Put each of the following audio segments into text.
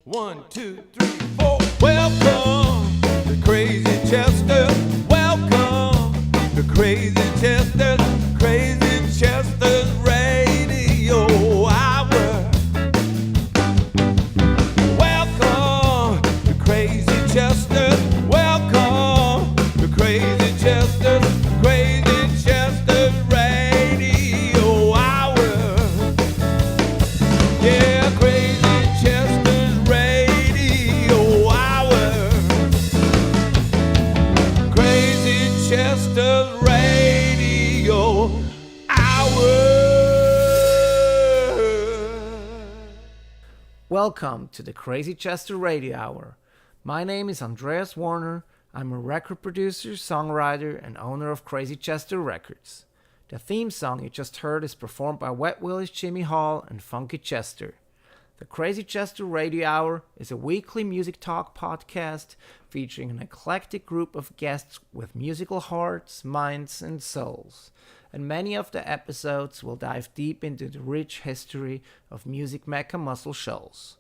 1, 2, 3, 4. Welcome to Crazy Chester. Welcome to Crazy Chester. Crazy Chester's Radio Hour. Welcome to Crazy Chester. Welcome to Crazy Chester. Crazy Chester's Radio Hour. Yeah, Crazy Chester's Radio Hour. Crazy Chester's Radio Hour. Welcome to the Crazy Chester Radio Hour. My name is Andreas Werner. I'm a record producer, songwriter, and owner of Crazy Chester Records. The theme song you just heard is performed by Wet Willie's Jimmy Hall and Funky Chester. The Crazy Chester Radio Hour is a weekly music talk podcast featuring an eclectic group of guests with musical hearts, minds, and souls. And many of the episodes will dive deep into the rich history of music mecca Muscle Shoals.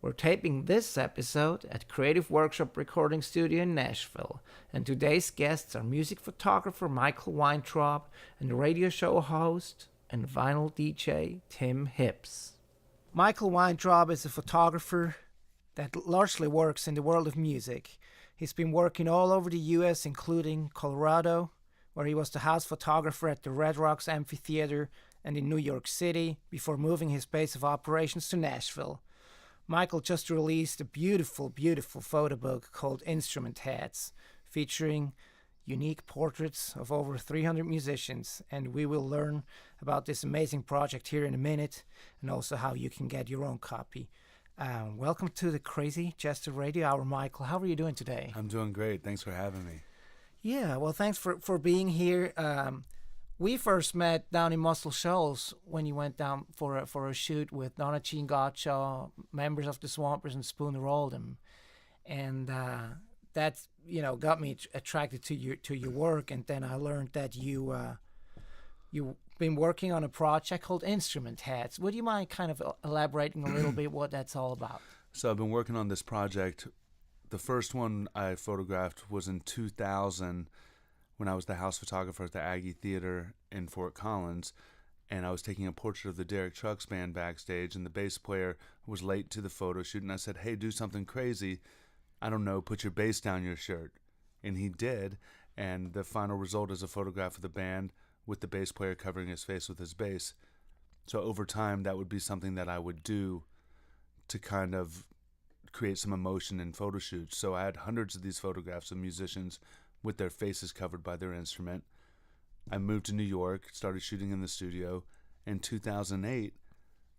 We're taping this episode at Creative Workshop Recording Studio in Nashville, and today's guests are music photographer Michael Weintrob and radio show host and vinyl DJ Tim Hibbs. Michael Weintrob is a photographer that largely works in the world of music. He's been working all over the US, including Colorado, where he was the house photographer at the Red Rocks Amphitheater, and in New York City, before moving his base of operations to Nashville. Michael just released a beautiful, beautiful photo book called Instrumentheads, featuring unique portraits of over 300 musicians, and we will learn about this amazing project here in a minute, and also how you can get your own copy. Welcome to the Crazy Chester Radio Hour, Michael. How are you doing today? I'm doing great. Thanks for having me. Yeah, well, thanks for being here. We first met down in Muscle Shoals when you went down for a shoot with Donna Jean Gottschall, members of the Swampers, and Spooner Oldham, and that got me attracted to your work. And then I learned that you've been working on a project called Instrumentheads. Would you mind kind of elaborating a little bit what that's all about? So I've been working on this project. The first one I photographed was in 2000 when I was the house photographer at the Aggie Theater in Fort Collins, and I was taking a portrait of the Derek Trucks band backstage, and the bass player was late to the photo shoot, and I said, hey, do something crazy. I don't know, put your bass down your shirt. And he did, and the final result is a photograph of the band with the bass player covering his face with his bass. So over time, that would be something that I would do to kind of create some emotion in photo shoots. So I had hundreds of these photographs of musicians with their faces covered by their instrument. I moved to New York, started shooting in the studio. In 2008,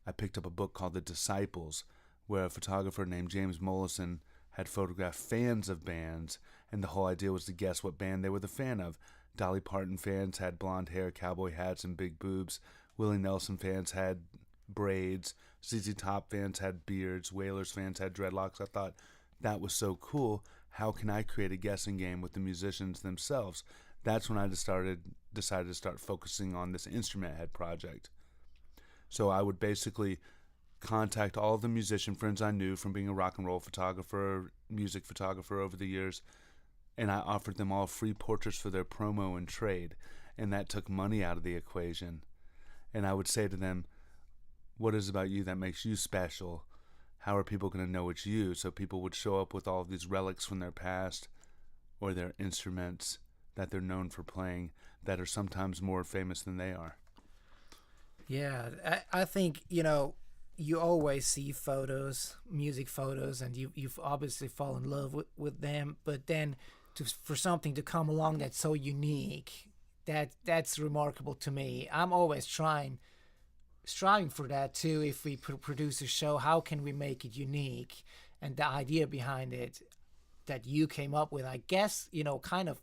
I picked up a book called The Disciples, where a photographer named James Mollison had photographed fans of bands, and the whole idea was to guess what band they were the fan of. Dolly Parton fans had blonde hair, cowboy hats, and big boobs. Willie Nelson fans had braids. ZZ Top fans had beards. Wailers fans had dreadlocks. I thought that was so cool. How can I create a guessing game with the musicians themselves? That's when I decided to start focusing on this Instrumenthead project. So I would basically contact all of the musician friends I knew from being a rock and roll photographer, music photographer over the years, and I offered them all free portraits for their promo and trade, and that took money out of the equation. And I would say to them, what is it about you that makes you special? How are people going to know it's you? So people would show up with all of these relics from their past or their instruments that they're known for playing that are sometimes more famous than they are. Yeah, I think, you always see photos, music photos, and you've obviously fallen in love with them, but then for something to come along that's so unique, that's remarkable to me. I'm always striving for that too. If we produce a show, how can we make it unique? And the idea behind it that you came up with, I guess, kind of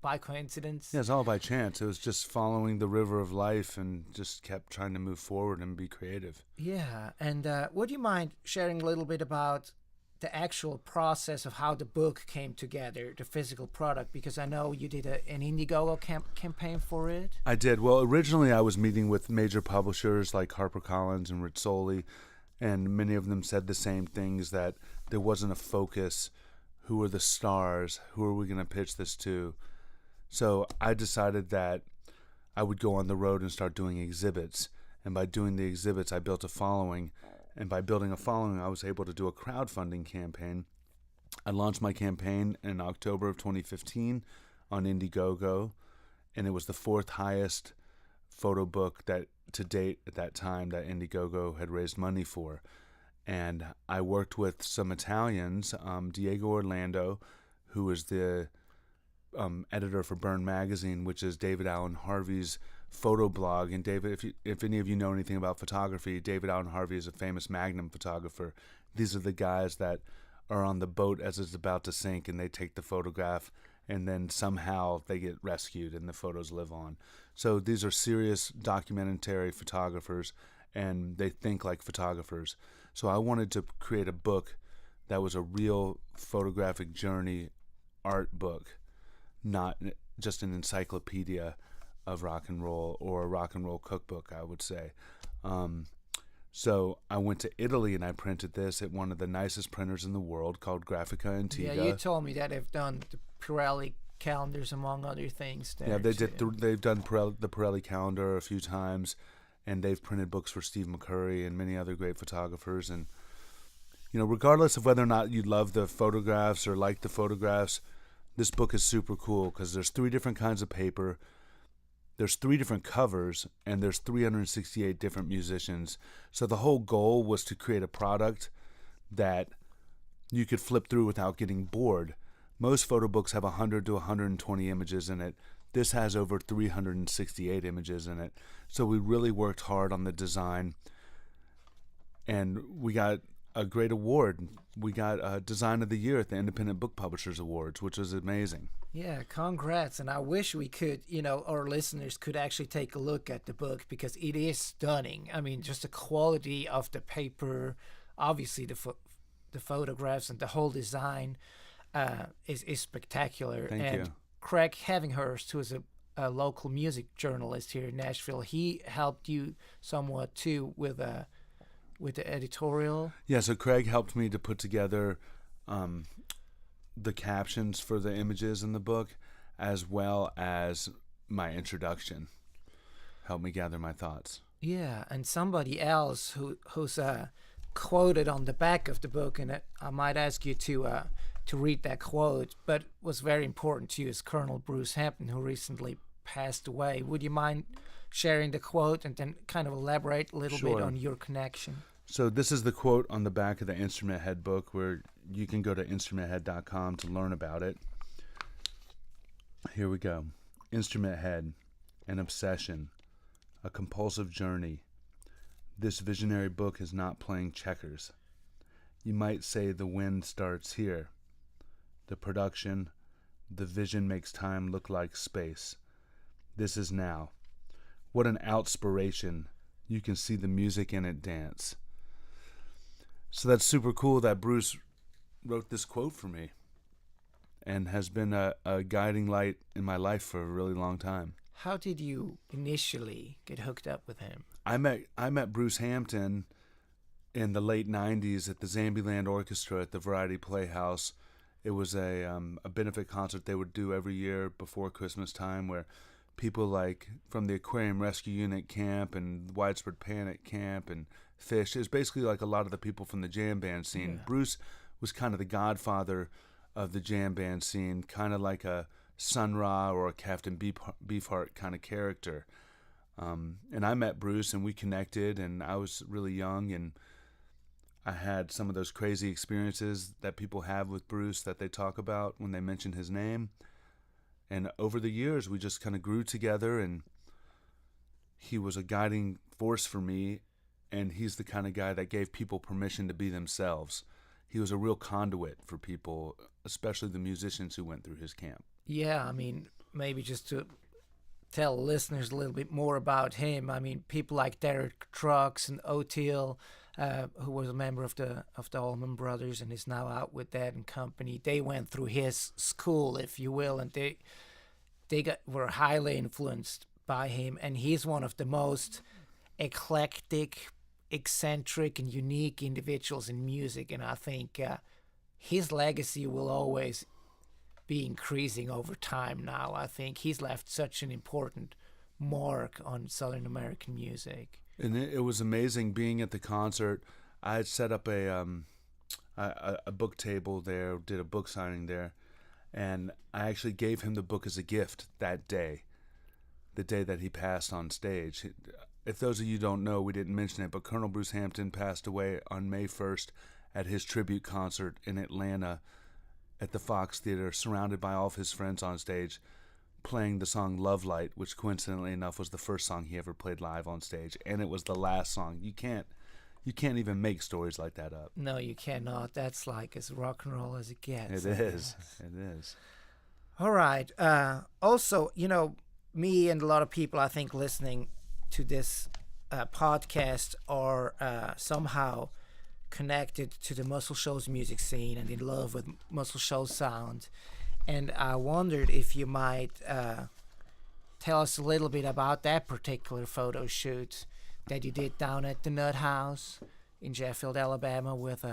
by coincidence. Yeah, it's all by chance. It was just following the river of life and just kept trying to move forward and be creative. Yeah, and would you mind sharing a little bit about the actual process of how the book came together, the physical product? Because I know you did an Indiegogo campaign for it. I did. Well, originally I was meeting with major publishers like HarperCollins and Rizzoli, and many of them said the same things, that there wasn't a focus. Who are the stars? Who are we going to pitch this to? So I decided that I would go on the road and start doing exhibits. And by doing the exhibits, I built a following. And by building a following, I was able to do a crowdfunding campaign. I launched my campaign in October of 2015 on Indiegogo, and it was the fourth highest photo book that to date at that time that Indiegogo had raised money for. And I worked with some Italians, Diego Orlando, who is the editor for Burn Magazine, which is David Allen Harvey's photo blog. And David, if any of you know anything about photography, David Allen Harvey is a famous Magnum photographer. These are the guys that are on the boat as it's about to sink, and they take the photograph, and then somehow they get rescued and the photos live on. So these are serious documentary photographers, and they think like photographers. So I wanted to create a book that was a real photographic journey art book, not just an encyclopedia of rock and roll or a rock and roll cookbook, I would say. So I went to Italy and I printed this at one of the nicest printers in the world called Grafica Antiga. Yeah, you told me that they've done the Pirelli calendars, among other things. Yeah, they've done the Pirelli calendar a few times, and they've printed books for Steve McCurry and many other great photographers. And, you know, regardless of whether or not you love the photographs or like the photographs, this book is super cool because there's 3 different kinds of paper. There's 3 different covers, and there's 368 different musicians. So the whole goal was to create a product that you could flip through without getting bored. Most photo books have 100 to 120 images in it. This has over 368 images in it. So we really worked hard on the design, and we got a great award. We got a Design of the Year at the Independent Book Publishers Awards, which was amazing. Yeah, congrats. And I wish we could, our listeners could actually take a look at the book, because it is stunning. I mean, just the quality of the paper, obviously the photographs and the whole design is spectacular. Thank you. Craig Havinghurst, who is a local music journalist here in Nashville, he helped you somewhat too with the editorial. Yeah, so Craig helped me to put together the captions for the images in the book, as well as my introduction. Helped me gather my thoughts. Yeah, and somebody else who's quoted on the back of the book, and I might ask you to read that quote, but was very important to you, is Colonel Bruce Hampton, who recently passed away. Would you mind sharing the quote and then kind of elaborate a little bit on your connection? So this is the quote on the back of the Instrumenthead book, where you can go to instrumenthead.com to learn about it. Here we go. Instrumenthead, an obsession, a compulsive journey. This visionary book is not playing checkers. You might say the wind starts here. The production, the vision makes time look like space. This is now. What an outspiration. You can see the music in it dance. So that's super cool that Bruce wrote this quote for me and has been a guiding light in my life for a really long time. How did you initially get hooked up with him? I met Bruce Hampton in the late 90s at the Zambiland Orchestra at the Variety Playhouse. It was a benefit concert they would do every year before Christmas time, where people like from the Aquarium Rescue Unit camp and Widespread Panic camp and Fish. It was basically like a lot of the people from the jam band scene. Yeah. Bruce was kind of the godfather of the jam band scene, kind of like a Sun Ra or a Captain Beefheart kind of character. And I met Bruce and we connected, and I was really young, and I had some of those crazy experiences that people have with Bruce that they talk about when they mention his name. And over the years, we just kind of grew together, and he was a guiding force for me, and he's the kind of guy that gave people permission to be themselves. He was a real conduit for people, especially the musicians who went through his camp. Yeah, I mean, maybe just to tell listeners a little bit more about him. I mean, people like Derek Trucks and O'Teal, who was a member of the Allman Brothers and is now out with Dad and Company. They went through his school, if you will, and they were highly influenced by him. And he's one of the most eclectic eccentric and unique individuals in music, and I think his legacy will always be increasing over time now. I think he's left such an important mark on Southern American music. And it was amazing being at the concert. I had set up a book table there, did a book signing there, and I actually gave him the book as a gift that day, the day that he passed on stage. If those of you don't know, we didn't mention it, but Colonel Bruce Hampton passed away on May 1st at his tribute concert in Atlanta at the Fox Theater, surrounded by all of his friends on stage, playing the song Love Light, which coincidentally enough was the first song he ever played live on stage, and it was the last song. You can't even make stories like that up. No, you cannot. That's like as rock and roll as it gets. It is. It is. All right. Also, me and a lot of people, I think, listening to this podcast are somehow connected to the Muscle Shoals music scene and in love with Muscle Shoals sound. And I wondered if you might tell us a little bit about that particular photo shoot that you did down at the Nut House in Sheffield, Alabama, with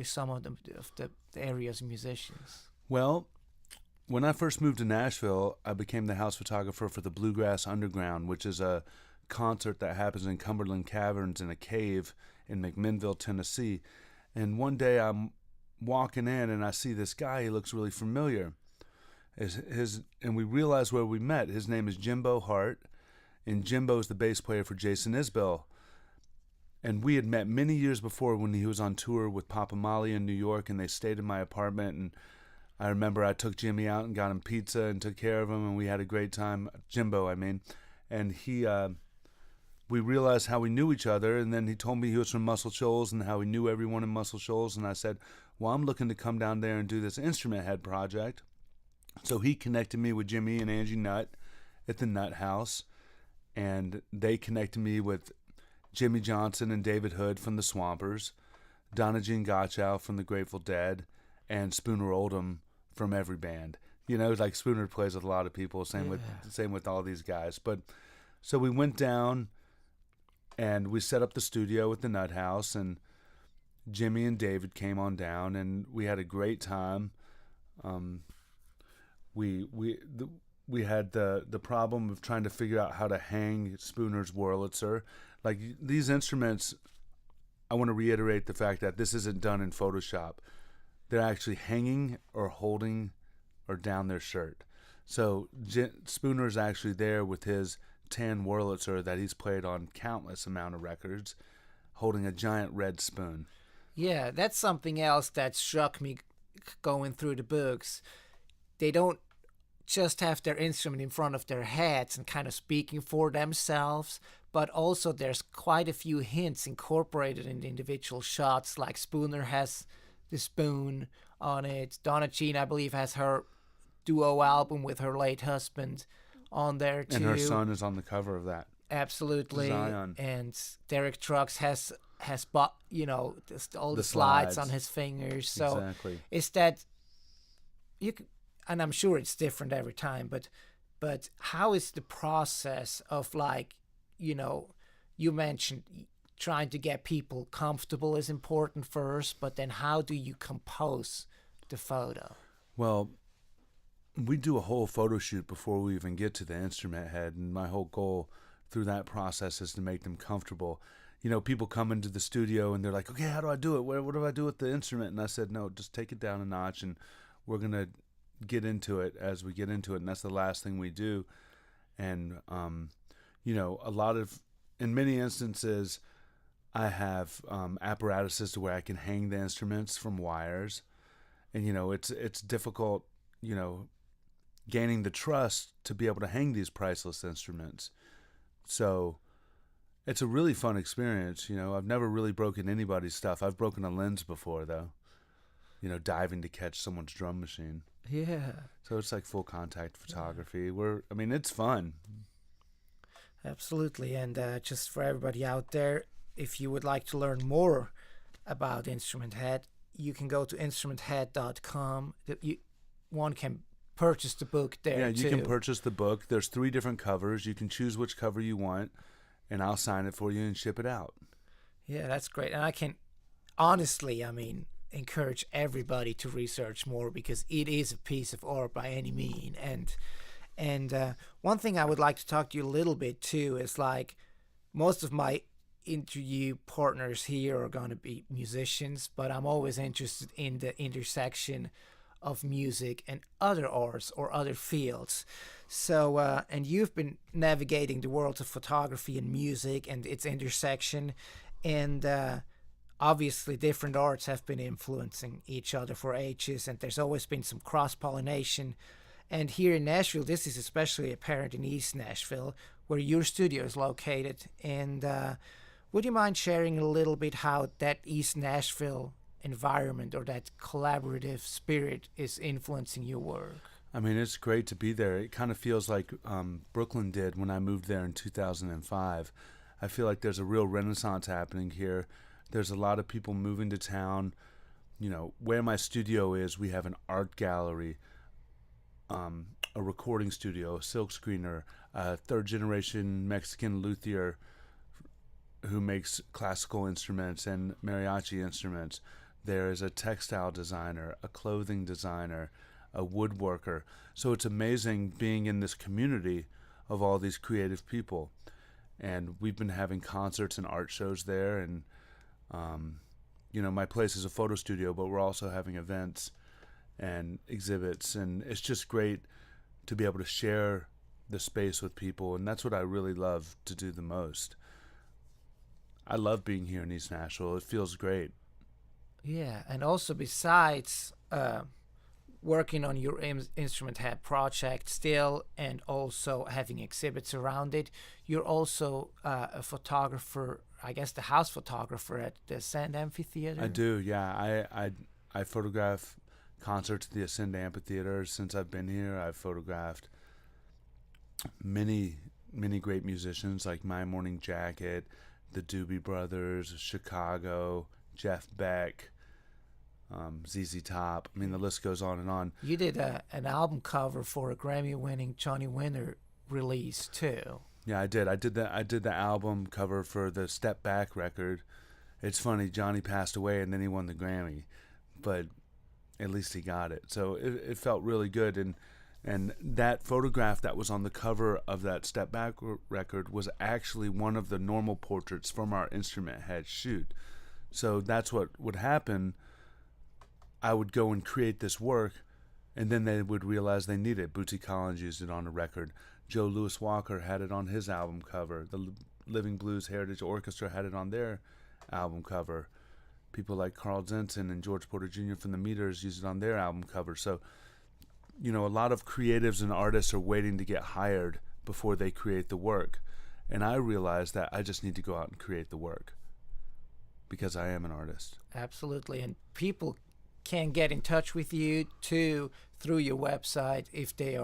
some of the area's musicians. Well, when I first moved to Nashville, I became the house photographer for the Bluegrass Underground, which is a concert that happens in Cumberland Caverns in a cave in McMinnville, Tennessee. And one day I'm walking in and I see this guy. He looks really familiar. And we realize where we met. His name is Jimbo Hart, and Jimbo's the bass player for Jason Isbell. And we had met many years before when he was on tour with Papa Molly in New York, and they stayed in my apartment. And I remember I took Jimmy out and got him pizza and took care of him, and we had a great time. Jimbo, I mean. And we realized how we knew each other, and then he told me he was from Muscle Shoals and how he knew everyone in Muscle Shoals. And I said, well, I'm looking to come down there and do this Instrumenthead project. So he connected me with Jimmy and Angie Nutt at the Nut House, and they connected me with Jimmy Johnson and David Hood from the Swampers, Donna Jean Gottschalk from the Grateful Dead, and Spooner Oldham from every band. Like Spooner plays with a lot of people, same with all these guys. But so we went down and we set up the studio at the Nut House, and Jimmy and David came on down, and we had a great time. We had the problem of trying to figure out how to hang Spooner's Wurlitzer. Like, these instruments, I want to reiterate the fact that this isn't done in Photoshop. They're actually hanging or holding or down their shirt. So Spooner's actually there with his tan Wurlitzer that he's played on countless amount of records, holding a giant red spoon. Yeah, that's something else that struck me going through the books. They don't just have their instrument in front of their heads and kind of speaking for themselves, but also there's quite a few hints incorporated in the individual shots. Like Spooner has the spoon on it. Donna Jean, I believe, has her duo album with her late husband on there too. And her son is on the cover of that. Absolutely. Zion. And Derek Trucks has all the slides on his fingers. So exactly. It's that and I'm sure it's different every time, but how is the process of, like, you mentioned trying to get people comfortable is important first, but then how do you compose the photo? Well, we do a whole photo shoot before we even get to the Instrumenthead, and my whole goal through that process is to make them comfortable. People come into the studio and they're like, okay, how do I do it? What do I do with the instrument? And I said, no, just take it down a notch, and we're going to get into it as we get into it, and that's the last thing we do. And in many instances I have apparatuses to where I can hang the instruments from wires, and it's difficult gaining the trust to be able to hang these priceless instruments. So it's a really fun experience. I've never really broken anybody's stuff. I've broken a lens before, though, diving to catch someone's drum machine. Yeah. So it's like full contact photography. It's fun. One And just for everybody out there, if you would like to learn more about Instrumenthead, you can go to instrumenthead.com. One can purchase the book there, yeah, too. You can purchase the book. There's 3 different covers. You can choose which cover you want, and I'll sign it for you and ship it out. Yeah, that's great. And I can honestly, I mean, encourage everybody to research more because it is a piece of art by any mean. And one thing I would like to talk to you a little bit too is like most of my interview partners here are going to be musicians, but I'm always interested in the intersection of music and other arts or other fields. So, and you've been navigating the world of photography and music and its intersection, and obviously different arts have been influencing each other for ages, and there's always been some cross pollination. And here in Nashville, this is especially apparent in East Nashville, where your studio is located. And would you mind sharing a little bit how that East Nashville environment or that collaborative spirit is influencing your work? I mean, it's great to be there. It kind of feels like Brooklyn did when I moved there in 2005. I feel like there's a real renaissance happening here. There's a lot of people moving to town. You know, where my studio is, we have an art gallery, a recording studio, a silk screener, a third-generation Mexican luthier who makes classical instruments and mariachi instruments. There is a textile designer, a clothing designer, a woodworker. So it's amazing being in this community of all these creative people. And we've been having concerts and art shows there. And, you know, my place is a photo studio, but we're also having events and exhibits. And it's just great to be able to share the space with people. And that's what I really love to do the most. I love being here in East Nashville. It feels great. Yeah, and also besides working on your Instrumenthead project still and also having exhibits around it, you're also a photographer, I guess the house photographer at the Ascend Amphitheater? I do, yeah. I photograph concerts at the Ascend Amphitheater. Since I've been here, I've photographed many great musicians like My Morning Jacket, the Doobie Brothers, Chicago, Jeff Beck, ZZ Top. I mean, the list goes on and on. You did an album cover for a Grammy-winning Johnny Winter release too. Yeah, I did. I did the album cover for the Step Back record. It's funny, Johnny passed away and then he won the Grammy, but at least he got it. So it felt really good. And that photograph that was on the cover of that Step Back record was actually one of the normal portraits from our Instrumenthead shoot. So that's what would happen. I would go and create this work, and then they would realize they needed it. Bootsy Collins used it on a record. Joe Louis Walker had it on his album cover. The Living Blues Heritage Orchestra had it on their album cover. People like Carl Zenson and George Porter Jr. from the Meters used it on their album cover. So, you know, a lot of creatives and artists are waiting to get hired before they create the work. And I realized that I just need to go out and create the work because I am an artist. Absolutely. And people can get in touch with you too through your website if they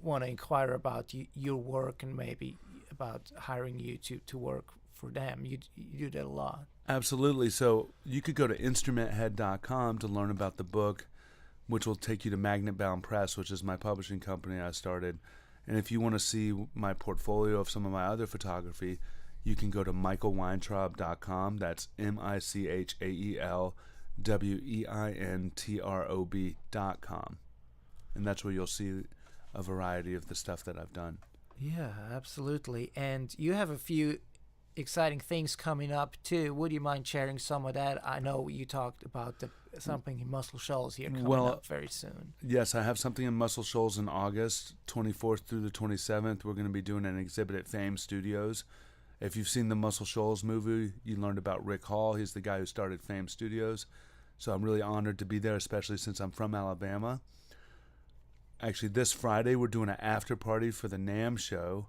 want to inquire about your work and maybe about hiring you to work for them. You do that a lot. Absolutely. So you could go to instrumenthead.com to learn about the book, which will take you to Magnet Bound Press, which is my publishing company I started. And if you want to see my portfolio of some of my other photography, you can go to michaelweintrob.com. That's MichaelWeintrob.com. And that's where you'll see a variety of the stuff that I've done. Yeah, absolutely. And you have a few exciting things coming up too. Would you mind sharing some of that? I know you talked about something in Muscle Shoals here coming up very soon. Yes, I have something in Muscle Shoals in August 24th through the 27th. We're going to be doing an exhibit at Fame Studios. If you've seen the Muscle Shoals movie, you learned about Rick Hall. He's the guy who started Fame Studios. So I'm really honored to be there, especially since I'm from Alabama. Actually, this Friday, we're doing an after party for the NAMM show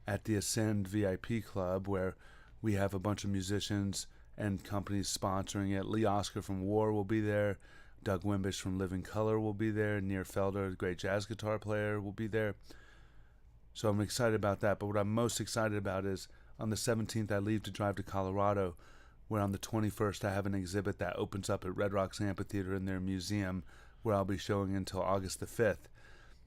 at the Ascend VIP Club, where we have a bunch of musicians and companies sponsoring it. Lee Oscar from War will be there. Doug Wimbish from Living Color will be there. Nir Felder, the great jazz guitar player, will be there. So I'm excited about that. But what I'm most excited about is on the 17th, I leave to drive to Colorado, where on the 21st, I have an exhibit that opens up at Red Rocks Amphitheatre in their museum, where I'll be showing until August the 5th.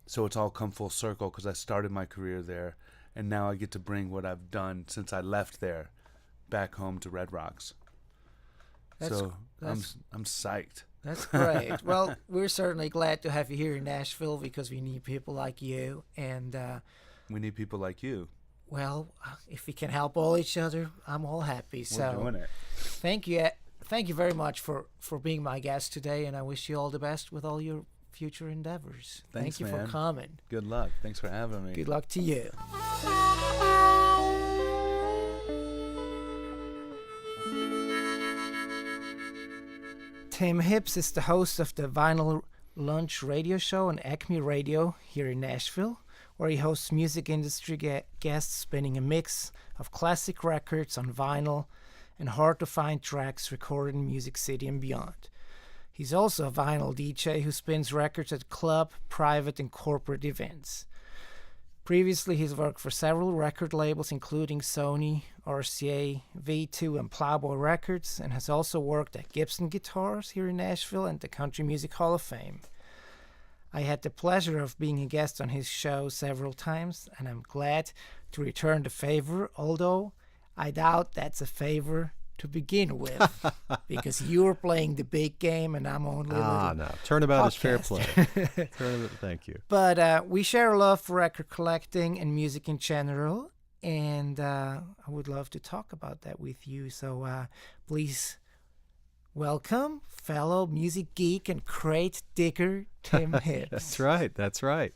So it's all come full circle because I started my career there, and now I get to bring what I've done since I left there back home to Red Rocks. So that's I'm psyched. that's great. Well, we're certainly glad to have you here in Nashville because we need people like you. And We need people like you. well, if we can help all each other, I'm all happy. We're doing it. Thank you. Thank you very much for being my guest today, and I wish you all the best with all your future endeavors. Thanks, Thank you man. for coming. Good luck. Thanks for having me. Good luck to you. Tim Hibbs is the host of the Vinyl Lunch radio show on ACME Radio here in Nashville, where he hosts music industry guests spinning a mix of classic records on vinyl and hard-to-find tracks recorded in Music City and beyond. He's also a vinyl DJ who spins records at club, private, and corporate events. Previously, he's worked for several record labels including Sony, RCA, V2, and Plowboy Records, and has also worked at Gibson Guitars here in Nashville and the Country Music Hall of Fame. I had the pleasure of being a guest on his show several times, and I'm glad to return the favor, although I doubt that's a favor to begin with, because you're playing the big game and I'm only no. Turnabout is fair play. podcaster. Thank you. But we share a love for record collecting and music in general, and I would love to talk about that with you. So please welcome fellow music geek and crate digger Tim Hibbs. That's right.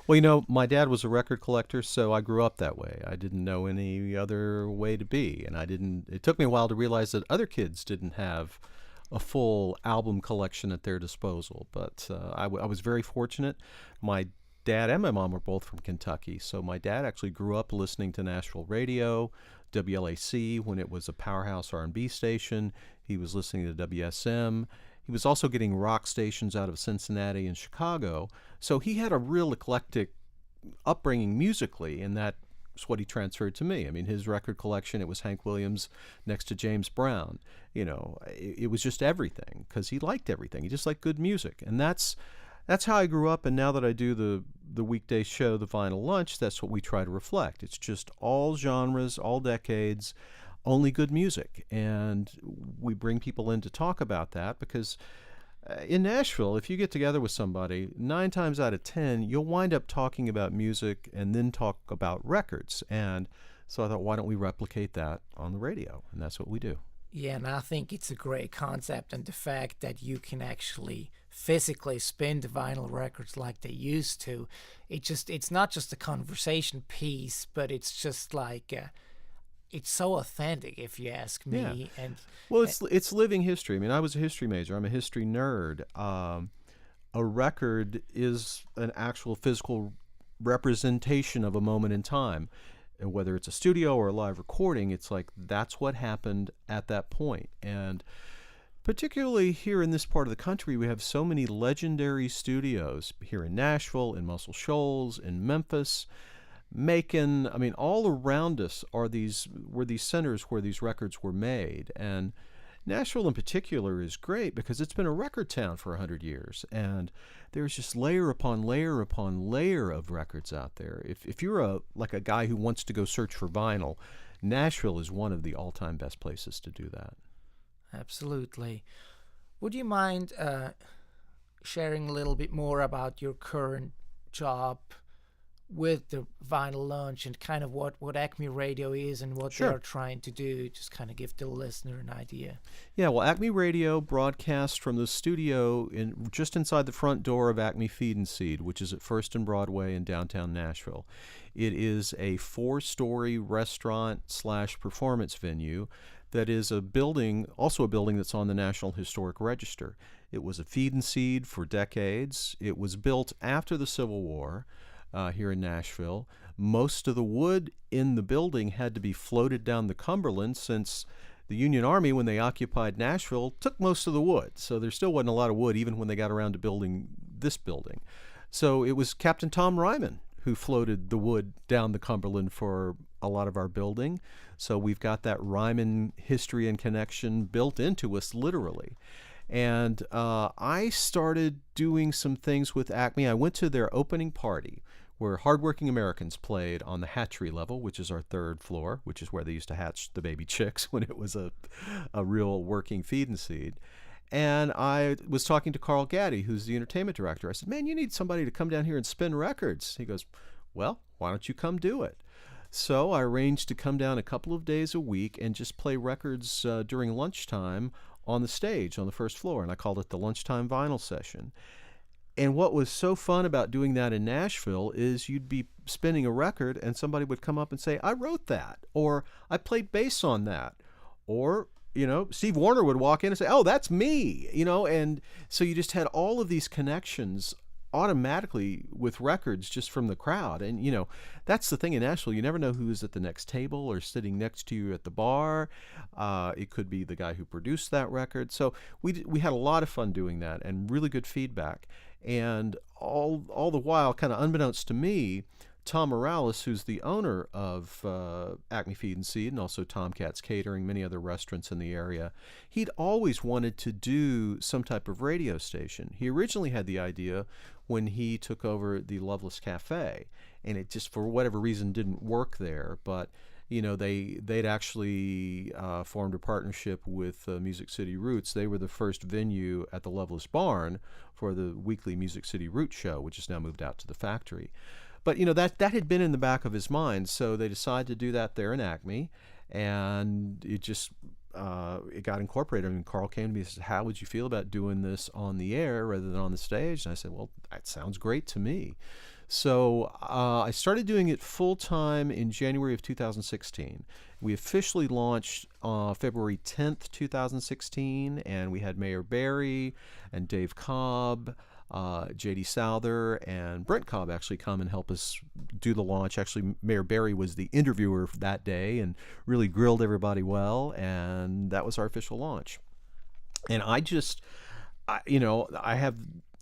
Well, my dad was a record collector, so I grew up that way. I didn't know any other way to be, and it took me a while to realize that other kids didn't have a full album collection at their disposal. But I was very fortunate. My dad and my mom were both from Kentucky, so my dad actually grew up listening to Nashville radio, WLAC, when it was a powerhouse R&B station. He was listening to WSM. He was also getting rock stations out of Cincinnati and Chicago. So he had a real eclectic upbringing musically, and that's what he transferred to me. I mean, his record collection, it was Hank Williams next to James Brown. It was just everything, because he liked everything. He just liked good music. And that's how I grew up. And now that I do the weekday show, the Vinyl Lunch, that's what we try to reflect. It's just all genres, all decades, only good music. And we bring people in to talk about that because in Nashville, if you get together with somebody, 9 times out of 10, you'll wind up talking about music and then talk about records. And so I thought, why don't we replicate that on the radio? And that's what we do. Yeah, and I think it's a great concept, and the fact that you can actually physically spin the vinyl records like they used to, it's not just a conversation piece, but it's just like it's so authentic, if you ask me. Yeah. And well, it's living history. I mean, I was a history major. I'm a history nerd. A record is an actual physical representation of a moment in time. And whether it's a studio or a live recording, it's like that's what happened at that point. And particularly here in this part of the country, we have so many legendary studios here in Nashville, in Muscle Shoals, in Memphis, Macon. I mean, all around us were these centers where these records were made. And Nashville in particular is great because it's been a record town for 100 years. And there's just layer upon layer upon layer of records out there. If you're a guy who wants to go search for vinyl, Nashville is one of the all-time best places to do that. Absolutely. Would you mind sharing a little bit more about your current job with the Vinyl Lunch and kind of what ACME Radio is and what Sure. they're trying to do? Just kind of give the listener an idea. Yeah, well, ACME Radio broadcasts from the studio just inside the front door of ACME Feed and Seed, which is at First and Broadway in downtown Nashville. It is a 4-story restaurant/performance venue that is also a building that's on the National Historic Register. It was a feed and seed for decades. It was built after the Civil War. Here in Nashville. Most of the wood in the building had to be floated down the Cumberland since the Union Army, when they occupied Nashville, took most of the wood. So there still wasn't a lot of wood even when they got around to building this building. So it was Captain Tom Ryman who floated the wood down the Cumberland for a lot of our building. So we've got that Ryman history and connection built into us literally. And I started doing some things with ACME. I went to their opening party, where hardworking Americans played on the hatchery level, which is our third floor, which is where they used to hatch the baby chicks when it was a real working feed and seed. And I was talking to Carl Gaddy, who's the entertainment director. I said, man, you need somebody to come down here and spin records. He goes, well, why don't you come do it? So I arranged to come down a couple of days a week and just play records during lunchtime on the stage on the first floor. And I called it the Lunchtime Vinyl Session. And what was so fun about doing that in Nashville is you'd be spinning a record and somebody would come up and say, I wrote that, or I played bass on that, or, you know, Steve Warner would walk in and say, oh, that's me, you know, and so you just had all of these connections automatically with records just from the crowd. And, you know, that's the thing in Nashville. You never know who's at the next table or sitting next to you at the bar. It could be the guy who produced that record. So we had a lot of fun doing that and really good feedback. And all the while, kind of unbeknownst to me, Tom Morales, who's the owner of Acme Feed and Seed and also Tomcat's Catering, many other restaurants in the area, he'd always wanted to do some type of radio station. He originally had the idea when he took over the Loveless Cafe, and it just, for whatever reason, didn't work there. But you know, they'd actually formed a partnership with Music City Roots. They were the first venue at the Loveless Barn for the weekly Music City Roots show, which has now moved out to the factory. But, you know, that had been in the back of his mind, so they decided to do that there in Acme, and it just it got incorporated. I mean, Carl came to me and said, how would you feel about doing this on the air rather than on the stage? And I said, well, that sounds great to me. So I started doing it full-time in January of 2016. We officially launched February 10th, 2016, and we had Mayor Barry and Dave Cobb, J.D. Souther, and Brent Cobb actually come and help us do the launch. Actually, Mayor Barry was the interviewer that day and really grilled everybody well, and that was our official launch. And I have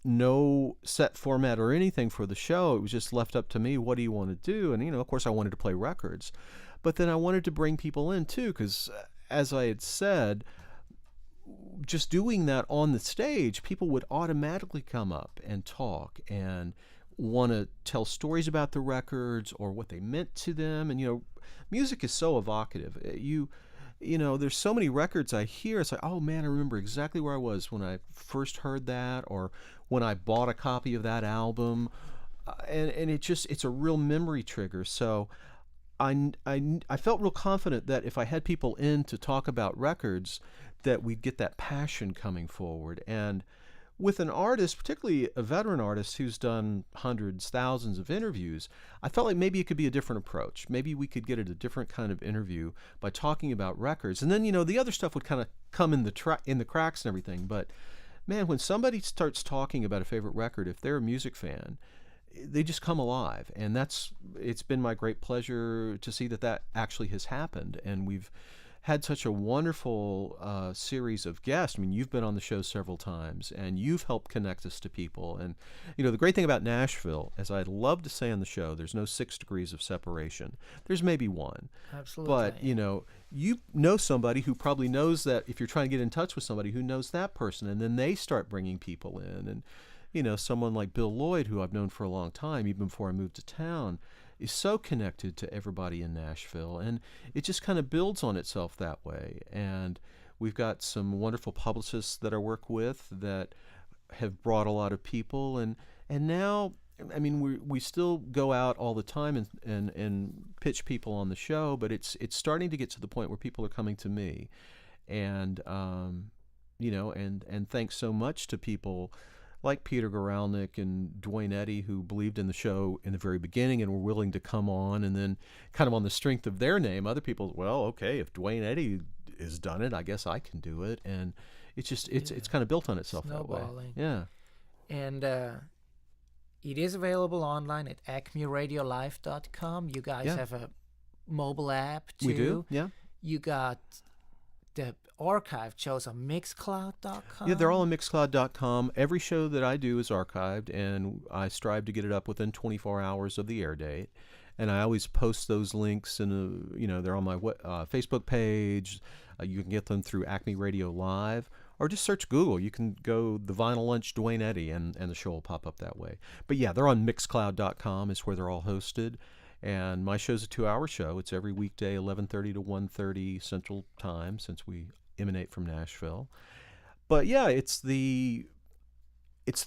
no set format or anything for the show. It was just left up to me. What do you want to do? And, you know, of course I wanted to play records, but then I wanted to bring people in too, because as I had said, just doing that on the stage, people would automatically come up and talk and want to tell stories about the records or what they meant to them. And, you know, music is so evocative. You know, there's so many records I hear. It's like, oh man, I remember exactly where I was when I first heard that, or when I bought a copy of that album, and it's a real memory trigger. So I felt real confident that if I had people in to talk about records, that we'd get that passion coming forward. And with an artist, particularly a veteran artist who's done hundreds, thousands of interviews, I felt like maybe it could be a different approach. Maybe we could get at a different kind of interview by talking about records. And then, you know, the other stuff would kind of come in the cracks and everything. But man, when somebody starts talking about a favorite record, if they're a music fan, they just come alive. And it's been my great pleasure to see that actually has happened. And we've had such a wonderful series of guests. I mean, you've been on the show several times, and you've helped connect us to people. And, you know, the great thing about Nashville, as I'd love to say on the show, there's no 6 degrees of separation. There's maybe one. Absolutely. But, you know somebody who probably knows that, if you're trying to get in touch with somebody who knows that person, and then they start bringing people in. And, you know, someone like Bill Lloyd, who I've known for a long time, even before I moved to town, is so connected to everybody in Nashville, and it just kind of builds on itself that way. And we've got some wonderful publicists that I work with that have brought a lot of people, and now, I mean, we still go out all the time and pitch people on the show, but it's starting to get to the point where people are coming to me, and you know, and thanks so much to people like Peter Goralnik and Dwayne Eddy, who believed in the show in the very beginning and were willing to come on, and then kind of on the strength of their name, other people, well, okay, if Dwayne Eddy has done it, I guess I can do it. And it's just, it's kind of built on itself that way. Yeah. And it is available online at acmeradiolive.com. You guys have a mobile app too. We do, yeah. You got the archived shows on Mixcloud.com. Yeah, they're all on Mixcloud.com. Every show that I do is archived, and I strive to get it up within 24 hours of the air date. And I always post those links, and you know, they're on my Facebook page. You can get them through Acme Radio Live, or just search Google. You can go The Vinyl Lunch, Dwayne Eddy, and the show will pop up that way. But yeah, they're on Mixcloud.com is where they're all hosted. And my show's a 2-hour show. It's every weekday, 11:30 to 1:30 Central Time, since we emanate from Nashville. But yeah, it's the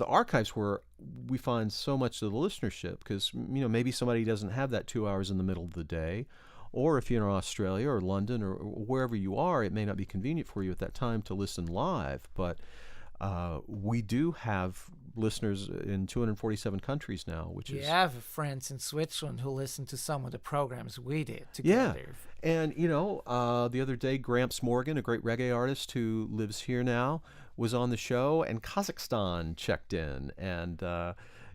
archives where we find so much of the listenership, because maybe somebody doesn't have that 2 hours in the middle of the day, or if you're in Australia or London or wherever you are, it may not be convenient for you at that time to listen live. But we do have listeners in 247 countries now, which is... We have friends in Switzerland who listen to some of the programs we did together. Yeah, and the other day, Gramps Morgan, a great reggae artist who lives here now, was on the show, and Kazakhstan checked in, and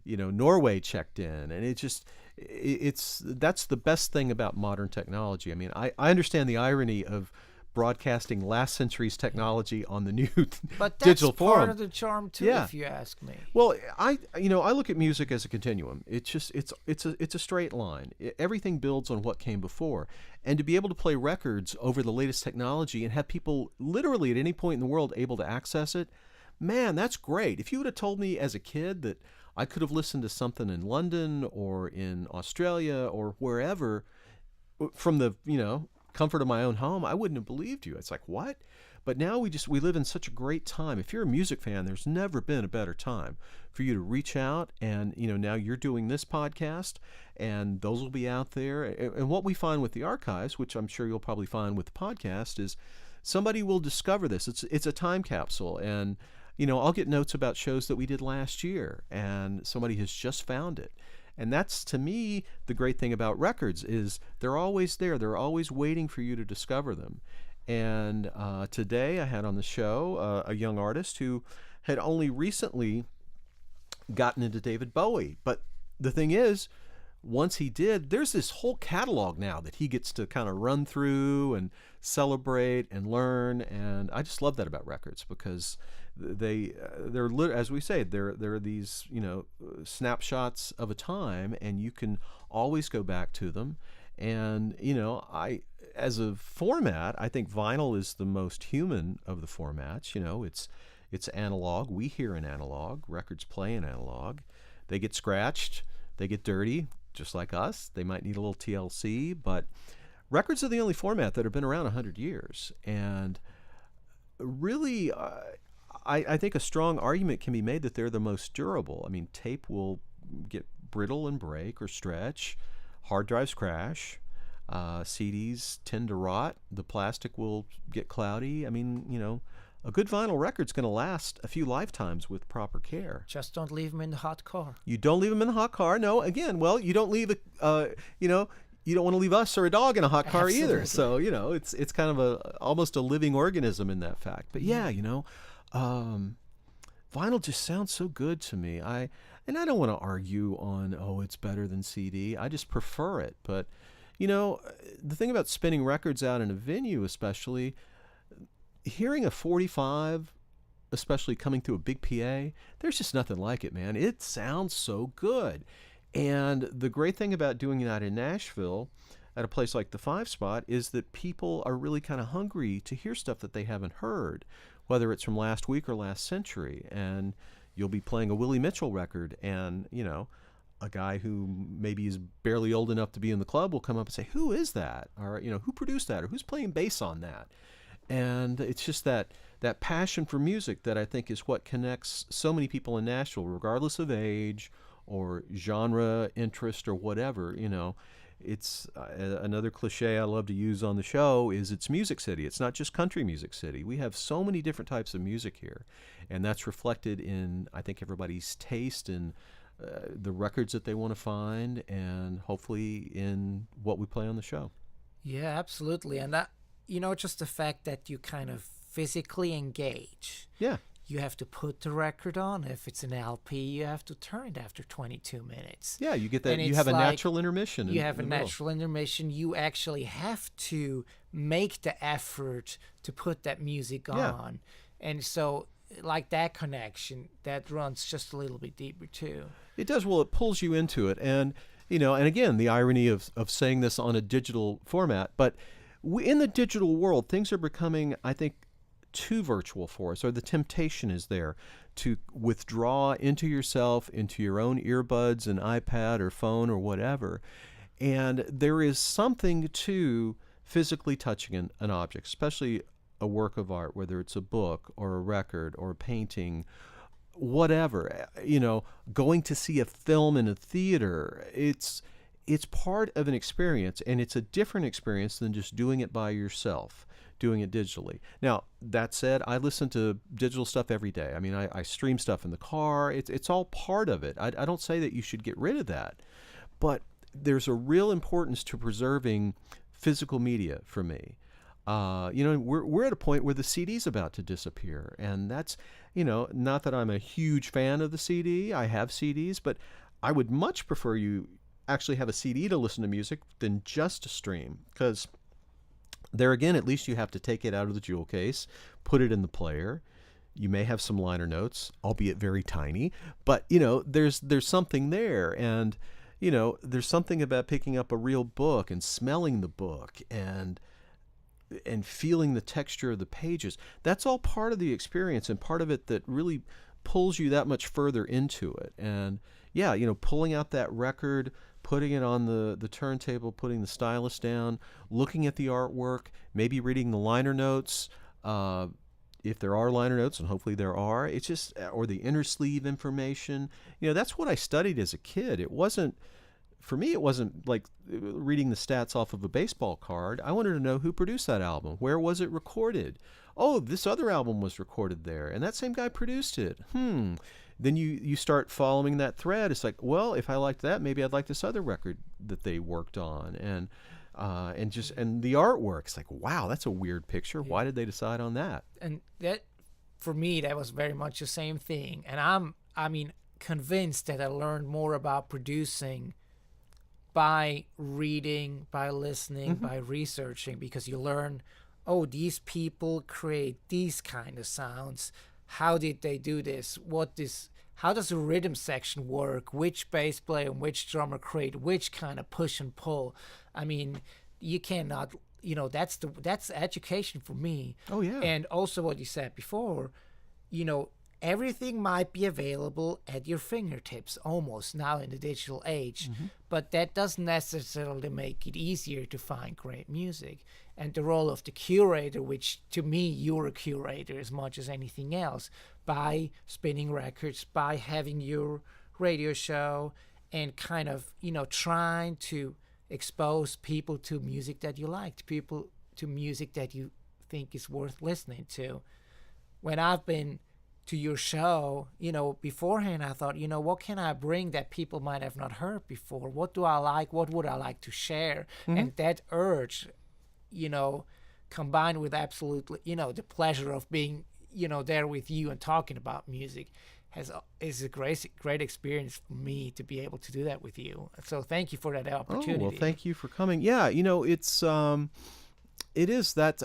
Norway checked in, and that's the best thing about modern technology. I mean, I understand the irony of broadcasting last century's technology on the new but digital forum. But that's part of the charm too, if you ask me. Well, I look at music as a continuum. It's a straight line. Everything builds on what came before, and to be able to play records over the latest technology and have people literally at any point in the world able to access it, man, that's great. If you would have told me as a kid that I could have listened to something in London or in Australia or wherever from the comfort of my own home, I wouldn't have believed you. It's like, what? But now we live in such a great time. If you're a music fan, there's never been a better time for you to reach out, and now you're doing this podcast, and those will be out there. And what we find with the archives, which I'm sure you'll probably find with the podcast, is somebody will discover this. It's a time capsule, and I'll get notes about shows that we did last year, and somebody has just found it. And that's, to me, the great thing about records is they're always there. They're always waiting for you to discover them. And today I had on the show a young artist who had only recently gotten into David Bowie. But the thing is, once he did, there's this whole catalog now that he gets to kind of run through and celebrate and learn. And I just love that about records, because they're as we say, they're these snapshots of a time, and you can always go back to them. And as a format, I think vinyl is the most human of the formats. It's analog. We hear in analog. Records play in analog. They get scratched. They get dirty, just like us. They might need a little TLC, but records are the only format that have been around 100 years. And really, I think a strong argument can be made that they're the most durable. I mean, tape will get brittle and break or stretch. Hard drives crash. CDs tend to rot. The plastic will get cloudy. I mean, a good vinyl record's going to last a few lifetimes with proper care. Just don't leave them in the hot car. You don't leave them in the hot car. No, again, well, you don't leave you don't want to leave us or a dog in a hot car either. So, it's kind of almost a living organism in that fact. But yeah, vinyl just sounds so good to me. I don't want to argue on, it's better than CD. I just prefer it. But, the thing about spinning records out in a venue, especially, hearing a 45, especially coming through a big PA, there's just nothing like it, man. It sounds so good. And the great thing about doing that in Nashville at a place like the 5 Spot is that people are really kind of hungry to hear stuff that they haven't heard, whether it's from last week or last century. And you'll be playing a Willie Mitchell record, and, a guy who maybe is barely old enough to be in the club will come up and say, who is that? Or, who produced that? Or who's playing bass on that? And it's just that passion for music that I think is what connects so many people in Nashville, regardless of age or genre, interest, or whatever. It's another cliche I love to use on the show is it's Music City. It's not just country music city. We have so many different types of music here, and that's reflected in, I think, everybody's taste and the records that they want to find, and hopefully in what we play on the show. Yeah, absolutely. And that, just the fact that you kind of physically engage. Yeah. You have to put the record on. If it's an LP, you have to turn it after 22 minutes. Yeah, you get that. You have a natural intermission. You have a natural intermission. You actually have to make the effort to put that music on. And so, like that connection, that runs just a little bit deeper too. It does. Well, it pulls you into it. And, and again, the irony of saying this on a digital format, but in the digital world, things are becoming, I think, too virtual for us, or the temptation is there to withdraw into yourself, into your own earbuds and iPad or phone or whatever. And there is something to physically touching an object, especially a work of art, whether it's a book or a record or a painting, whatever, going to see a film in a theater. It's part of an experience, and it's a different experience than just doing it by yourself, doing it digitally. Now, that said, I listen to digital stuff every day. I mean, I stream stuff in the car. It's all part of it. I don't say that you should get rid of that, but there's a real importance to preserving physical media for me. We're at a point where the CD's about to disappear, and that's, not that I'm a huge fan of the CD. I have CDs, but I would much prefer you actually have a CD to listen to music than just to stream, because there again, at least you have to take it out of the jewel case, put it in the player. You may have some liner notes, albeit very tiny, but there's something there, and there's something about picking up a real book and smelling the book and feeling the texture of the pages. That's all part of the experience, and part of it that really pulls you that much further into it. And yeah, pulling out that record, putting it on the turntable, putting the stylus down, looking at the artwork, maybe reading the liner notes, if there are liner notes, and hopefully there are. It's just, or the inner sleeve information. That's what I studied as a kid. For me, it wasn't like reading the stats off of a baseball card. I wanted to know who produced that album. Where was it recorded? Oh, this other album was recorded there, and that same guy produced it. Then you start following that thread. It's like, well, if I liked that, maybe I'd like this other record that they worked on, and the artwork. It's like, wow, that's a weird picture. Why did they decide on that? And that, for me, that was very much the same thing. And I'm convinced that I learned more about producing by reading, by listening, by researching, because you learn, oh, these people create these kind of sounds. How did they do this? How does the rhythm section work? Which bass player and which drummer create which kind of push and pull? I mean, you cannot, that's education for me. Oh, yeah. And also what you said before, everything might be available at your fingertips almost now in the digital age, but that doesn't necessarily make it easier to find great music. And the role of the curator, which to me, you're a curator as much as anything else, by spinning records, by having your radio show, and kind of, trying to expose people to music that you like, people to music that you think is worth listening to. When I've been to your show, beforehand, I thought, what can I bring that people might have not heard before? What do I like? What would I like to share? And that urge, combined with absolutely, the pleasure of being, there with you and talking about music is a great experience for me to be able to do that with you. So thank you for that opportunity. Oh, well, thank you for coming. Yeah, it is that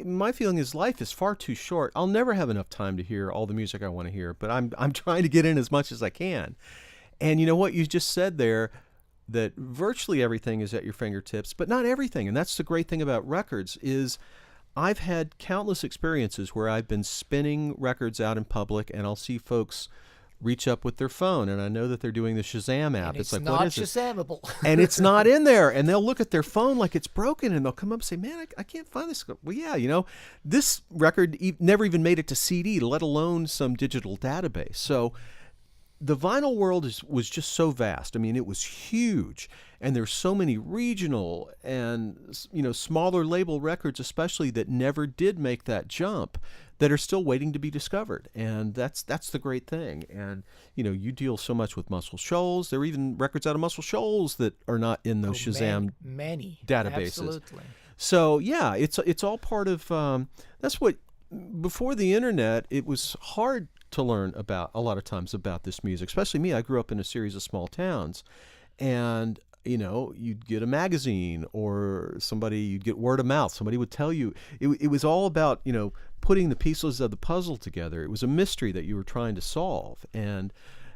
my feeling is life is far too short. I'll never have enough time to hear all the music I want to hear, but I'm trying to get in as much as I can. And you know what you just said there, that virtually everything is at your fingertips, but not everything. And that's the great thing about records is I've had countless experiences where I've been spinning records out in public, and I'll see folks reach up with their phone, and I know that they're doing the Shazam app. And it's like, not what is Shazamable. And it's not in there, and they'll look at their phone like it's broken, and they'll come up and say, man, I can't find this. Well, yeah, this record never even made it to CD, let alone some digital database. So the vinyl world was just so vast. I mean, it was huge, and there's so many regional and smaller label records, especially, that never did make that jump, that are still waiting to be discovered. And that's the great thing. And you deal so much with Muscle Shoals. There are even records out of Muscle Shoals that are not in those Shazam many databases. Absolutely. So yeah, it's all part of that's what, before the internet, it was hard to learn about a lot of times about this music, especially me. I grew up in a series of small towns, and you'd get a magazine or you'd get word of mouth. Somebody would tell you. It was all about, putting the pieces of the puzzle together. It was a mystery that you were trying to solve. And,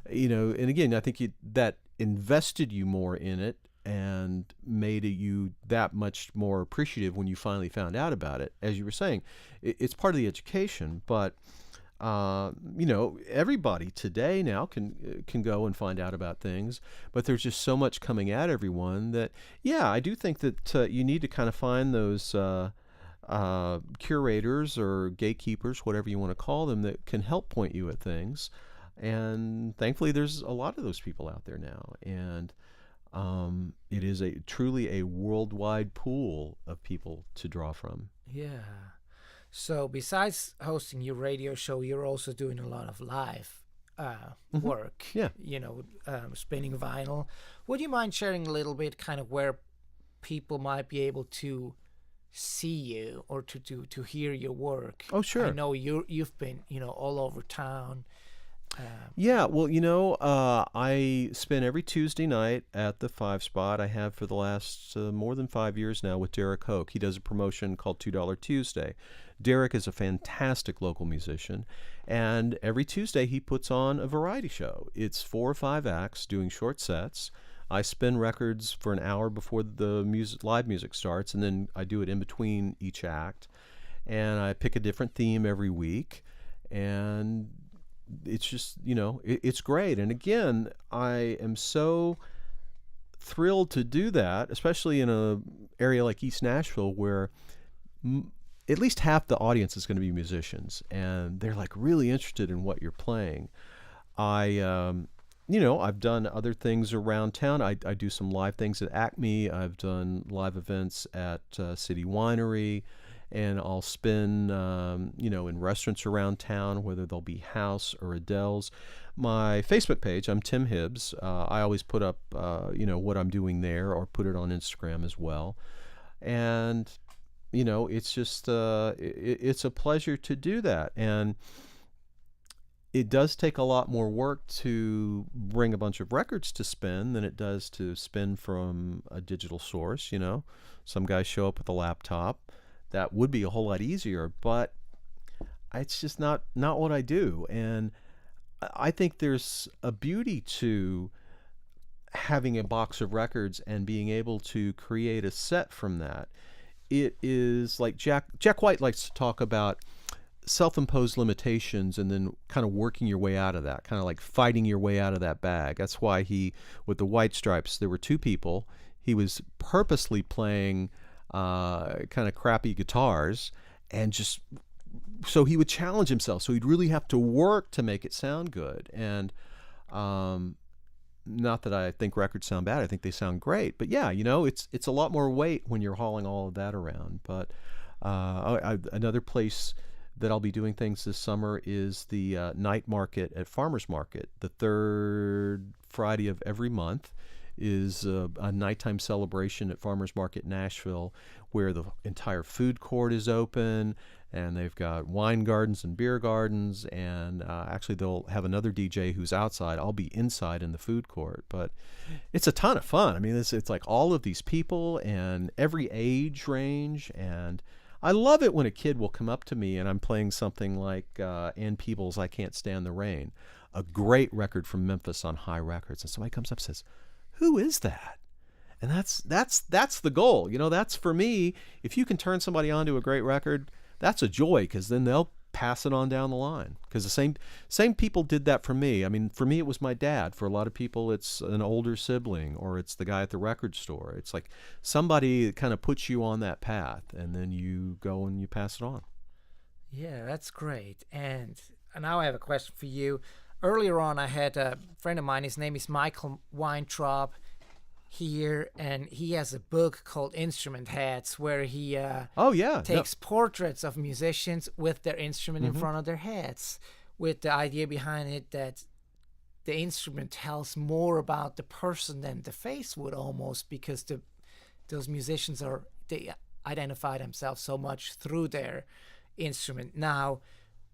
and again, I think that invested you more in it and made you that much more appreciative when you finally found out about it. As you were saying, it's part of the education, but everybody today now can go and find out about things, but there's just so much coming at everyone that, I do think that you need to kind of find those curators or gatekeepers, whatever you want to call them, that can help point you at things. And thankfully, there's a lot of those people out there now, and it is truly a worldwide pool of people to draw from. Yeah. So besides hosting your radio show, you're also doing a lot of live work. Yeah. Spinning vinyl. Would you mind sharing a little bit kind of where people might be able to see you or to hear your work? Oh, sure. I know you've been, all over town. I spin every Tuesday night at the 5 Spot. I have for the last more than 5 years now with Derek Hoke. He does a promotion called $2 Tuesday. Derek is a fantastic local musician, and every Tuesday he puts on a variety show. It's 4 or 5 acts doing short sets. I spin records for an hour before the live music starts, and then I do it in between each act, and I pick a different theme every week, and it's just, it's great. And again, I am so thrilled to do that, especially in an area like East Nashville where at least half the audience is going to be musicians, and they're like really interested in what you're playing. I've done other things around town. I do some live things at ACME. I've done live events at City Winery, and I'll spin, in restaurants around town, whether they'll be House or Adele's. My Facebook page, I'm Tim Hibbs. I always put up, what I'm doing there, or put it on Instagram as well. And, it's just, it's a pleasure to do that. And it does take a lot more work to bring a bunch of records to spin than it does to spin from a digital source. Some guys show up with a laptop. That would be a whole lot easier, but it's just not what I do. And I think there's a beauty to having a box of records and being able to create a set from that. It is like Jack White likes to talk about self-imposed limitations and then kind of working your way out of that, kind of like fighting your way out of that bag. That's why with the White Stripes, there were 2 people. He was purposely playing kind of crappy guitars, and just so he would challenge himself, so he'd really have to work to make it sound good. And not that I think records sound bad, I think they sound great, but it's a lot more weight when you're hauling all of that around. But another place that I'll be doing things this summer is the night market at Farmers Market. The 3rd Friday of every month is a nighttime celebration at Farmers Market Nashville, where the entire food court is open, and they've got wine gardens and beer gardens, and actually they'll have another DJ who's outside. I'll be inside in the food court, but it's a ton of fun. I mean, it's like all of these people and every age range, and I love it when a kid will come up to me and I'm playing something like Ann Peebles' I Can't Stand the Rain, a great record from Memphis on High Records, and somebody comes up and says, "Who is that?" And that's the goal. That's for me. If you can turn somebody onto a great record, that's a joy, because then they'll pass it on down the line. Because the same people did that for me. I mean, for me, it was my dad. For a lot of people, it's an older sibling, or it's the guy at the record store. It's like somebody kind of puts you on that path, and then you go and you pass it on. Yeah, that's great. And now I have a question for you. Earlier on, I had a friend of mine. His name is Michael Weintrob here, and he has a book called Instrumenthead, where he takes portraits of musicians with their instrument in front of their heads, with the idea behind it that the instrument tells more about the person than the face would, almost, because those musicians they identify themselves so much through their instrument. Now,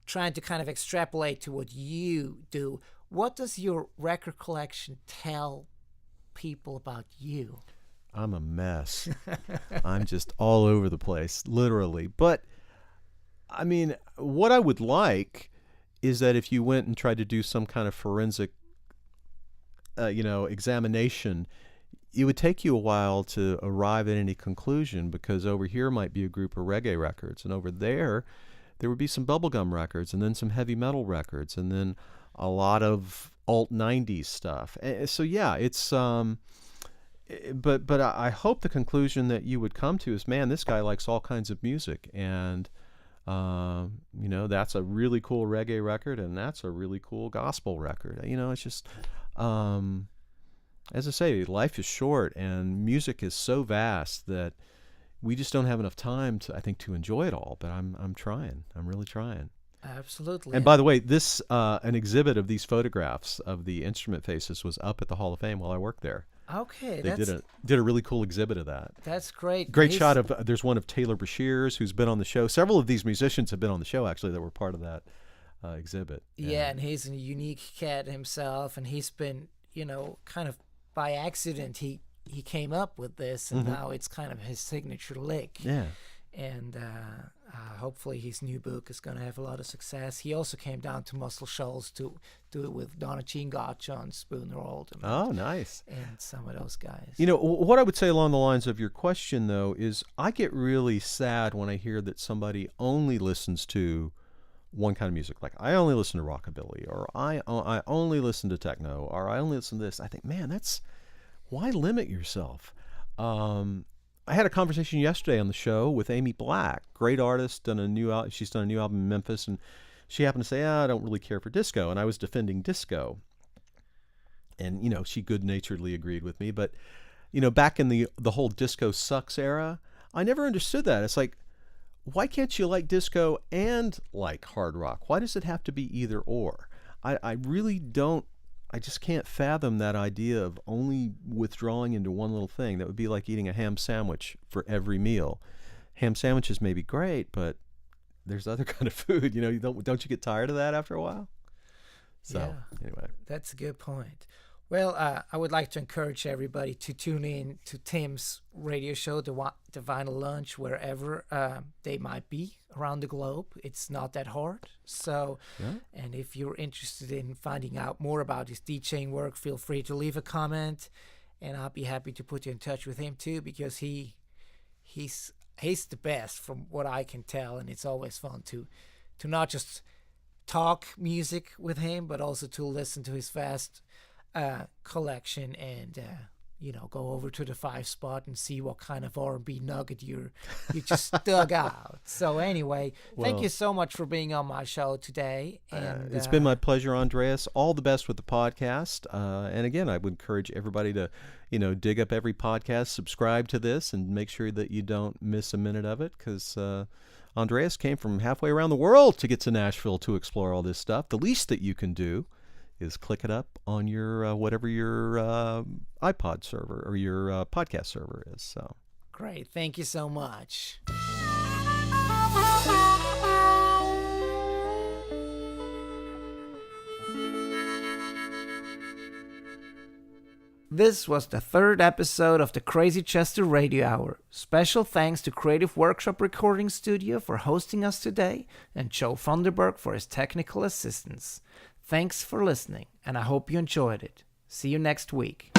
trying to kind of extrapolate to what you do, what does your record collection tell people about you? I'm a mess. I'm just all over the place, literally. But I mean, what I would like is that if you went and tried to do some kind of forensic examination, it would take you a while to arrive at any conclusion, because over here might be a group of reggae records, and over there would be some bubblegum records, and then some heavy metal records, and then a lot of alt 90s stuff. So yeah, it's but I hope the conclusion that you would come to is, man, this guy likes all kinds of music, and that's a really cool reggae record, and that's a really cool gospel record. It's just as I say, life is short, and music is so vast that we just don't have enough time to enjoy it all. But I'm trying. I'm really trying. Absolutely. And by the way, this an exhibit of these photographs of the instrument faces was up at the Hall of Fame while I worked there. Okay, they did a really cool exhibit of that. That's great. Great shot of. There's one of Taylor Bashirs, who's been on the show. Several of these musicians have been on the show, actually, that were part of that exhibit. Yeah, and he's a unique cat himself, and he's been, kind of by accident he came up with this, and now it's kind of his signature lick. Yeah. And hopefully his new book is going to have a lot of success. He also came down to Muscle Shoals to do it with Donna Chingacha and Spooner Oldham. Oh, nice. And some of those guys. What I would say along the lines of your question, though, is I get really sad when I hear that somebody only listens to one kind of music. Like, I only listen to rockabilly, or I only listen to techno, or I only listen to this. I think, man, why limit yourself? I had a conversation yesterday on the show with Amy Black, great artist, she's done a new album in Memphis, and she happened to say, I don't really care for disco, and I was defending disco. And, she good-naturedly agreed with me, but, back in the whole disco sucks era, I never understood that. It's like, why can't you like disco and like hard rock? Why does it have to be either or? I really don't. I just can't fathom that idea of only withdrawing into one little thing. That would be like eating a ham sandwich for every meal. Ham sandwiches may be great, but there's other kind of food. Don't you get tired of that after a while? So, anyway. That's a good point. Well, I would like to encourage everybody to tune in to Tim's radio show, The Vinyl Lunch, wherever they might be around the globe. It's not that hard. So, and if you're interested in finding out more about his DJing work, feel free to leave a comment, and I'll be happy to put you in touch with him too, because he's the best from what I can tell, and it's always fun to not just talk music with him, but also to listen to his vast collection, and go over to the 5 spot and see what kind of R&B nugget you just dug out. So anyway, thank you so much for being on my show today. And it's been my pleasure, Andreas. All the best with the podcast. And again, I would encourage everybody to dig up every podcast, subscribe to this, and make sure that you don't miss a minute of it, because Andreas came from halfway around the world to get to Nashville to explore all this stuff. The least that you can do is click it up on your whatever your iPod server or your podcast server is. So great, thank you so much. This was the 3rd episode of the Crazy Chester Radio Hour. Special thanks to Creative Workshop Recording Studio for hosting us today, and Joe Funderburg for his technical assistance. Thanks for listening, and I hope you enjoyed it. See you next week.